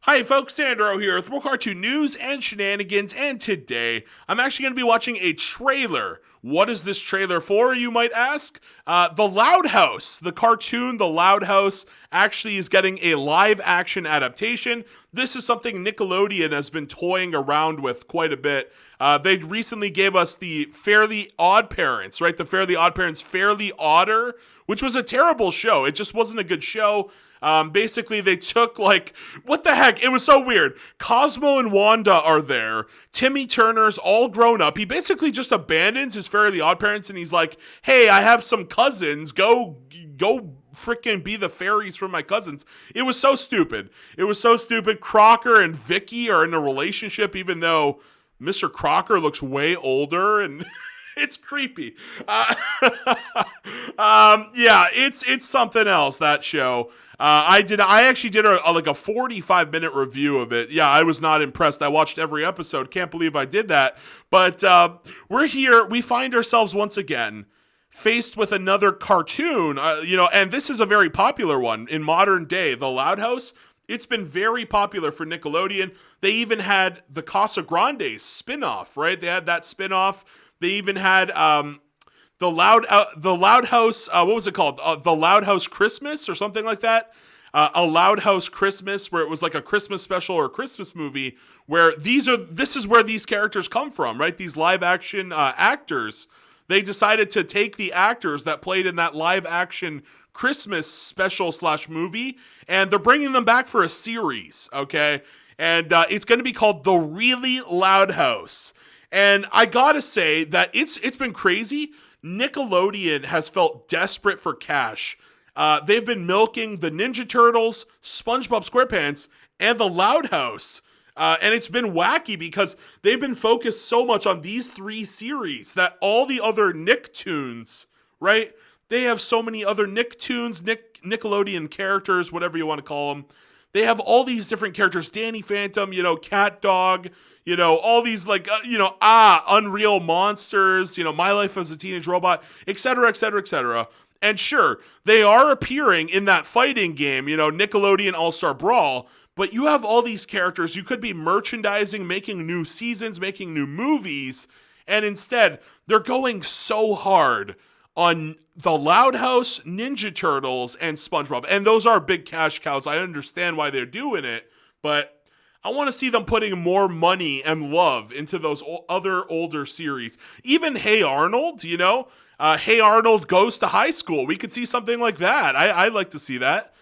Hi folks, Sandro here with more cartoon news and shenanigans, and today I'm actually going to be watching a trailer. What is this trailer for, you might ask? The Loud House, the cartoon The Loud House, actually is getting a live action adaptation. This is something Nickelodeon has been toying around with quite a bit. They recently gave us the Fairly Oddparents, right? The Fairly Oddparents, Fairly Odder, which was a terrible show. It just wasn't a good show. Basically, they took, what the heck? It was so weird. Cosmo and Wanda are there. Timmy Turner's all grown up. He basically just abandons his Fairly Oddparents, and he's like, hey, I have some cousins. Go freaking be the fairies for my cousins. It was so stupid. Crocker and Vicky are in a relationship, even though Mr. Crocker looks way older, and it's creepy. Yeah, it's something else, that show. I actually did a 45-minute review of it. Yeah, I was not impressed. I watched every episode. Can't believe I did that. But we're here. We find ourselves once again faced with another cartoon. And this is a very popular one in modern day. The Loud House. It's been very popular for Nickelodeon. They even had the Casa Grande spinoff, right? They had that spinoff. They even had the Loud House. What was it called? The Loud House Christmas or something like that. A Loud House Christmas, where it was like a Christmas special or a Christmas movie, where this is where these characters come from, right? These live action actors. They decided to take the actors that played in that live action Christmas special / movie, and they're bringing them back for a series, okay? And it's going to be called The Really Loud House. And I gotta say that it's been crazy. Nickelodeon has felt desperate for cash. They've been milking the Ninja Turtles, SpongeBob SquarePants, and the Loud House. And it's been wacky because they've been focused so much on these three series that all the other Nicktoons, right? They have so many other Nicktoons, Nickelodeon characters, whatever you want to call them. They have all these different characters. Danny Phantom, Cat Dog, all these Unreal Monsters, My Life as a Teenage Robot, etc., etc., etc. And sure, they are appearing in that fighting game, Nickelodeon All-Star Brawl, but you have all these characters. You could be merchandising, making new seasons, making new movies, and instead, they're going so hard on the Loud House, Ninja Turtles, and SpongeBob. And those are big cash cows. I understand why they're doing it, but I want to see them putting more money and love into those other older series. Even Hey Arnold, Hey Arnold Goes to High School. We could see something like that. I'd like to see that.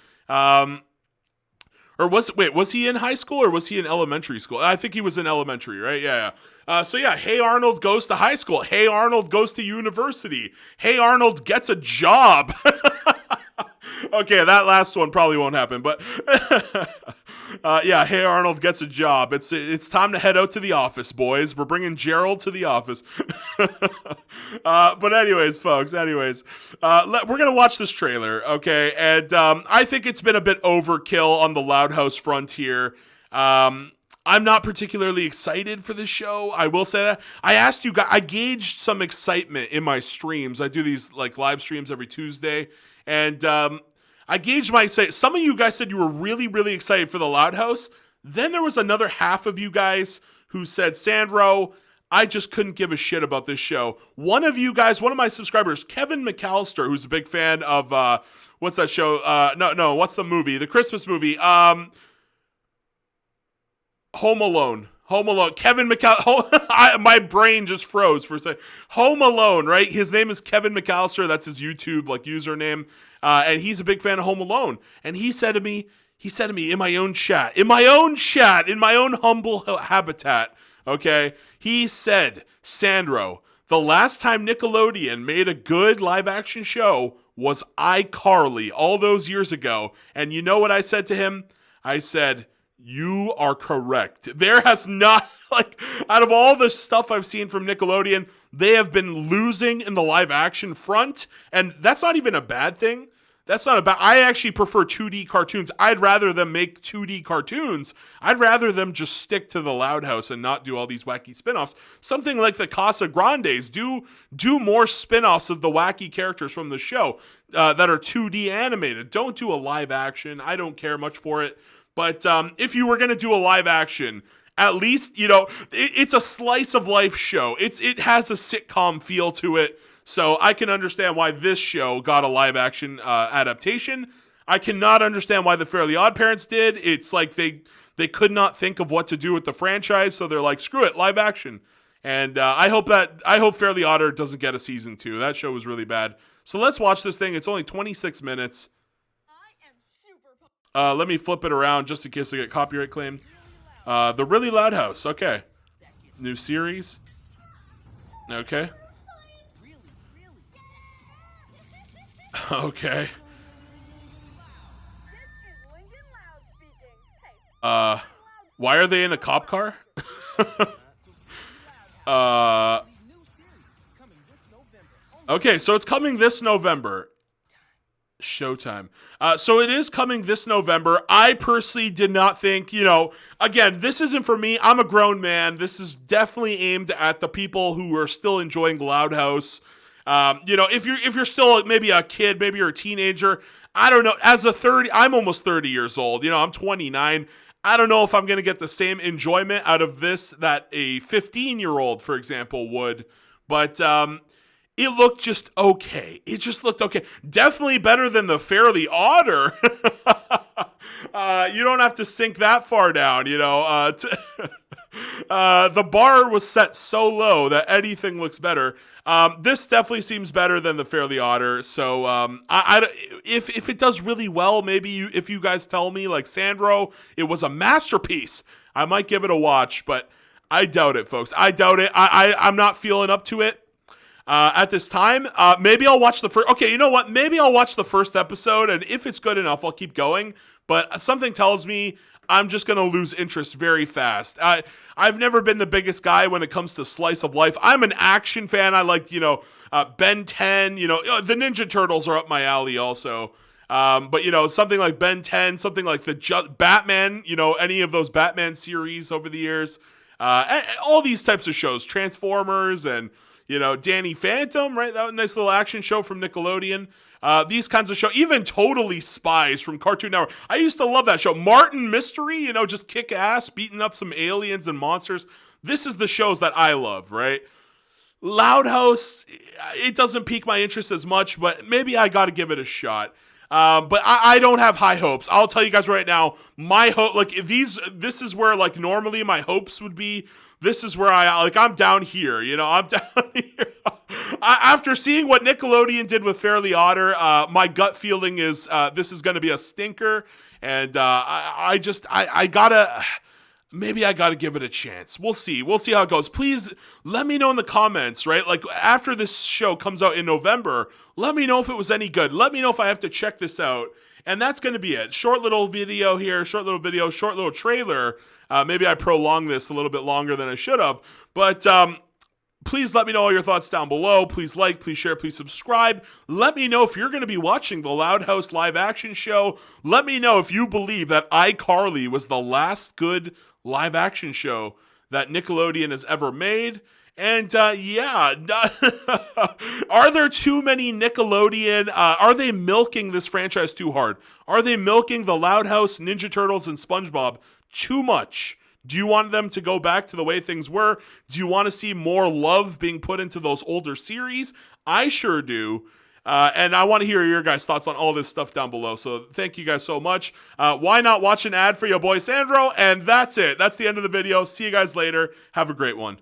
Was he in high school or was he in elementary school? I think he was in elementary, right? Yeah. Hey Arnold Goes to High School. Hey Arnold Goes to University. Hey Arnold Gets a Job. Okay, that last one probably won't happen, but Hey Arnold Gets a Job. It's time to head out to the office, boys. We're bringing Gerald to the office. But anyways, folks, we're gonna watch this trailer, okay? And I think it's been a bit overkill on the Loud House front here. I'm not particularly excited for this show. I will say that. I asked you guys, I gauged some excitement in my streams. I do these live streams every Tuesday, and I gauged my excitement. Some of you guys said you were really, really excited for the Loud House. Then there was another half of you guys who said, Sandro, I just couldn't give a shit about this show. One of you guys, one of my subscribers, Kevin McAllister, who's a big fan of, what's that show? What's the movie? The Christmas movie. Home Alone. Kevin McAllister. My brain just froze for a second. Home Alone, right? His name is Kevin McAllister. That's his YouTube username. And he's a big fan of Home Alone. And he said to me in my own chat, in my own humble habitat, okay? He said, Sandro, the last time Nickelodeon made a good live action show was iCarly all those years ago. And you know what I said to him? I said, you are correct. There has not, out of all the stuff I've seen from Nickelodeon, they have been losing in the live action front. And that's not even a bad thing. I actually prefer 2D cartoons. I'd rather them make 2D cartoons. I'd rather them just stick to the Loud House and not do all these wacky spin-offs. Something like the Casa Grandes. Do more spin-offs of the wacky characters from the show that are 2D animated. Don't do a live action. I don't care much for it. But if you were going to do a live action, at least, you know, it's a slice of life show. It has a sitcom feel to it. So I can understand why this show got a live action adaptation. I cannot understand why the Fairly Oddparents did. It's like they could not think of what to do with the franchise, so they're like, screw it, live action. And I hope Fairly Odder doesn't get a season 2. That show was really bad. So let's watch this thing. It's only 26 minutes. Let me flip it around just in case I get copyright claimed. The Really Loud House. Okay. New series. Okay. Okay. Why are they in a cop car? Okay, so it's coming this November. Showtime. So it is coming this November. I personally did not think, you know, again, this isn't for me. I'm a grown man. This is definitely aimed at the people who are still enjoying Loud House. You know, if you're still maybe a kid, maybe you're a teenager, I don't know. I'm almost 30 years old. You know, I'm 29. I don't know if I'm going to get the same enjoyment out of this that a 15-year-old, for example, would. But it looked just okay. It just looked okay. Definitely better than the Fairly Odder. You don't have to sink that far down, you know. The bar was set so low that anything looks better. This definitely seems better than the Fairly Odder. So if it does really well, maybe if you guys tell me, like Sandro, it was a masterpiece, I might give it a watch. But I doubt it, folks. I doubt it. I'm not feeling up to it. At this time, maybe I'll watch the first. Okay, you know what? Maybe I'll watch the first episode, and if it's good enough, I'll keep going. But something tells me I'm just gonna lose interest very fast. I've never been the biggest guy when it comes to slice of life. I'm an action fan. I like, you know, Ben 10. You know, the Ninja Turtles are up my alley also. But you know, something like Ben 10, something like the Batman. You know, any of those Batman series over the years. All these types of shows, Transformers and, you know, Danny Phantom, right? That was a nice little action show from Nickelodeon. These kinds of shows, even Totally Spies from Cartoon Network. I used to love that show. Martin Mystery, you know, just kick ass, beating up some aliens and monsters. This is the shows that I love, right? Loud House, it doesn't pique my interest as much, but maybe I got to give it a shot. But I don't have high hopes. I'll tell you guys right now, my hope, like this is where like normally my hopes would be. This is where I'm down here, you know, I'm down here. After seeing what Nickelodeon did with Fairly Odder, my gut feeling is this is going to be a stinker. And maybe I gotta give it a chance. We'll see how it goes. Please let me know in the comments, right? Like after this show comes out in November, let me know if it was any good. Let me know if I have to check this out. And that's going to be it. Short little video here, short little trailer. Maybe I prolonged this a little bit longer than I should have. But please let me know all your thoughts down below. Please like, please share, please subscribe. Let me know if you're going to be watching the Loud House live action show. Let me know if you believe that iCarly was the last good live action show that Nickelodeon has ever made. And yeah, are there too many Nickelodeon? Are they milking this franchise too hard? Are they milking the Loud House, Ninja Turtles, and SpongeBob too much? Do you want them to go back to the way things were? Do you want to see more love being put into those older series? I sure do. And I want to hear your guys' thoughts on all this stuff down below. So thank you guys so much. Why not watch an ad for your boy Sandro? And that's it. That's the end of the video. See you guys later. Have a great one.